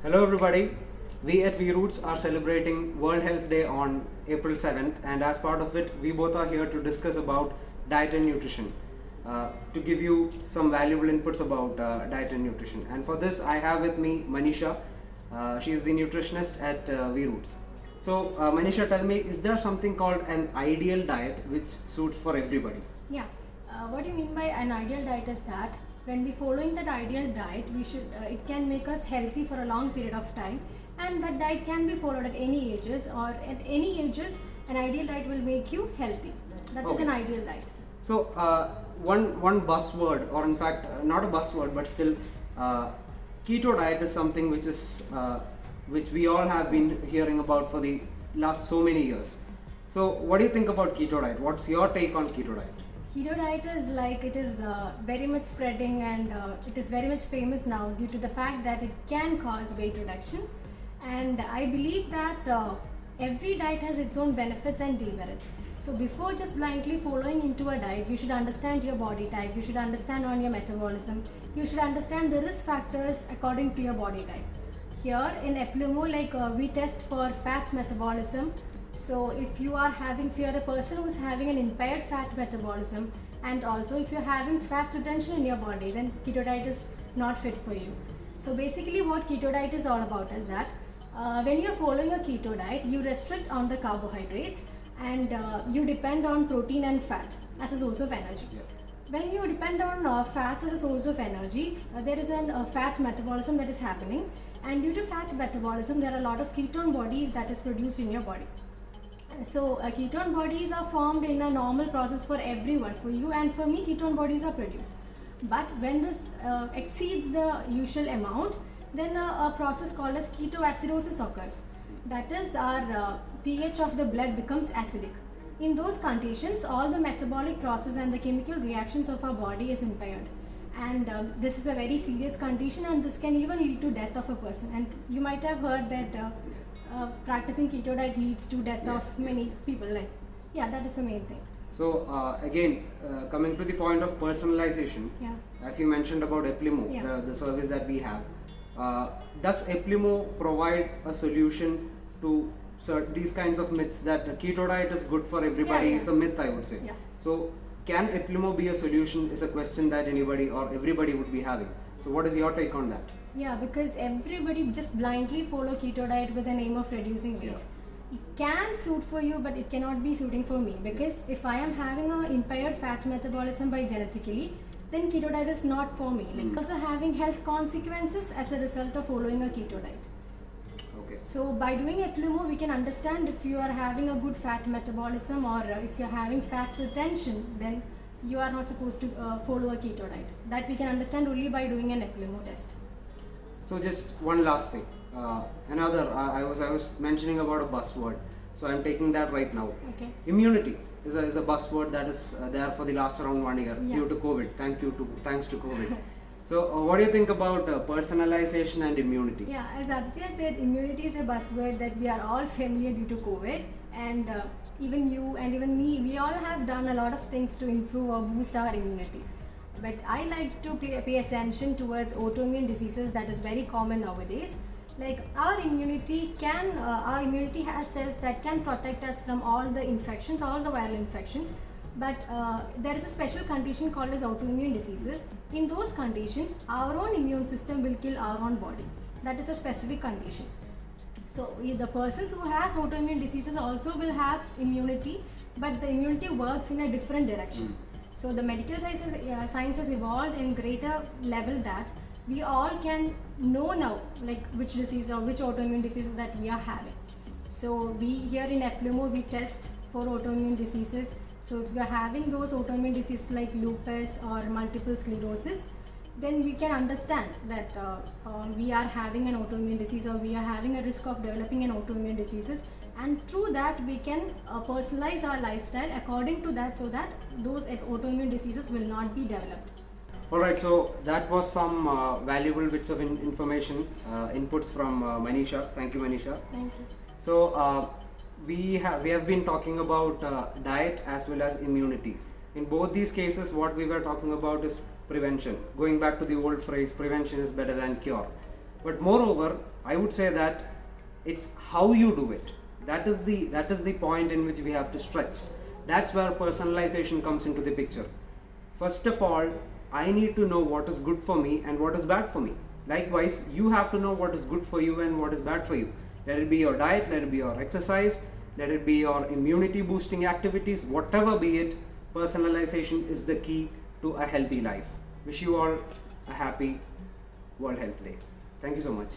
Hello everybody, we at VIEROOTS are celebrating World Health Day on April 7th, and as part of it we both are here to discuss about diet and nutrition, to give you some valuable inputs about diet and nutrition. And for this I have with me Manisha. She is the nutritionist at VIEROOTS. So Manisha, tell me, is there something called an ideal diet which suits for everybody? Yeah, what do you mean by an ideal diet is that when we following that ideal diet, we should it can make us healthy for a long period of time, and that diet can be followed at any ages, or at any ages an ideal diet will make you healthy. That is an ideal diet. So one buzzword, or in fact not a buzzword but still, keto diet is something which is which we all have been hearing about for the last so many years. So what do you think about keto diet? What's your take on keto diet? Keto diet is like, it is very much spreading, and it is very much famous now due to the fact that it can cause weight reduction. And I believe that every diet has its own benefits and demerits. So before just blindly following into a diet, you should understand your body type, you should understand on your metabolism, you should understand the risk factors according to your body type. Here in EPLIMO, we test for fat metabolism. So if you are a person who is having an impaired fat metabolism, and also if you are having fat retention in your body, then keto diet is not fit for you. So basically what keto diet is all about is that when you are following a keto diet, you restrict on the carbohydrates, and you depend on protein and fat as a source of energy. Yeah. When you depend on fats as a source of energy, there is a fat metabolism that is happening, and due to fat metabolism there are a lot of ketone bodies that is produced in your body. So ketone bodies are formed in a normal process for everyone. For you and for me, ketone bodies are produced. But when this exceeds the usual amount, then a process called as ketoacidosis occurs. That is, our pH of the blood becomes acidic. In those conditions, all the metabolic process and the chemical reactions of our body is impaired. And this is a very serious condition, and this can even lead to death of a person. And you might have heard that practicing keto diet leads to death of many people. That is the main thing. So again, coming to the point of personalization, as you mentioned about EPLIMO, the service that we have, does EPLIMO provide a solution to these kinds of myths that keto diet is good for everybody? Is a myth, I would say. So can EPLIMO be a solution is a question that anybody or everybody would be having. So what is your take on that? Yeah, because everybody just blindly follow keto diet with the name of reducing weight. It can suit for you, but it cannot be suiting for me, because if I am having an impaired fat metabolism by genetically, then keto diet is not for me. Also having health consequences as a result of following a keto diet. Okay. So by doing EPLIMO, we can understand if you are having a good fat metabolism, or if you are having fat retention, then you are not supposed to follow a keto diet. That we can understand only by doing an EPLIMO test. So just one last thing. I was mentioning about a buzzword. So I'm taking that right now. Okay. Immunity is a buzzword that is there for the last around 1 year due to COVID. Thanks to COVID. So what do you think about personalization and immunity? Yeah, as Aditya said, immunity is a buzzword that we are all familiar due to COVID, and even you and even me, we all have done a lot of things to improve or boost our immunity. But I like to pay attention towards autoimmune diseases that is very common nowadays. Like our immunity has cells that can protect us from all the infections, all the viral infections. But there is a special condition called as autoimmune diseases. In those conditions, our own immune system will kill our own body. That is a specific condition. So the persons who has autoimmune diseases also will have immunity, but the immunity works in a different direction. So the medical science has evolved in greater level that we all can know now which disease or which autoimmune diseases that we are having. So we here in EPLIMO, we test for autoimmune diseases. So if we are having those autoimmune diseases like lupus or multiple sclerosis, then we can understand that we are having an autoimmune disease, or we are having a risk of developing an autoimmune diseases, and through that we can personalize our lifestyle according to that, so that those autoimmune diseases will not be developed. Alright, so that was some valuable bits of information, inputs from Manisha. Thank you, Manisha. Thank you. So we have been talking about diet as well as immunity. In both these cases, what we were talking about is prevention. Going back to the old phrase, prevention is better than cure. But moreover, I would say that it's how you do it. That is the point in which we have to stretch. That's where personalization comes into the picture. First of all, I need to know what is good for me and what is bad for me. Likewise, you have to know what is good for you and what is bad for you. Let it be your diet, let it be your exercise, let it be your immunity boosting activities, whatever be it, personalization is the key to a healthy life. Wish you all a happy World Health Day. Thank you so much.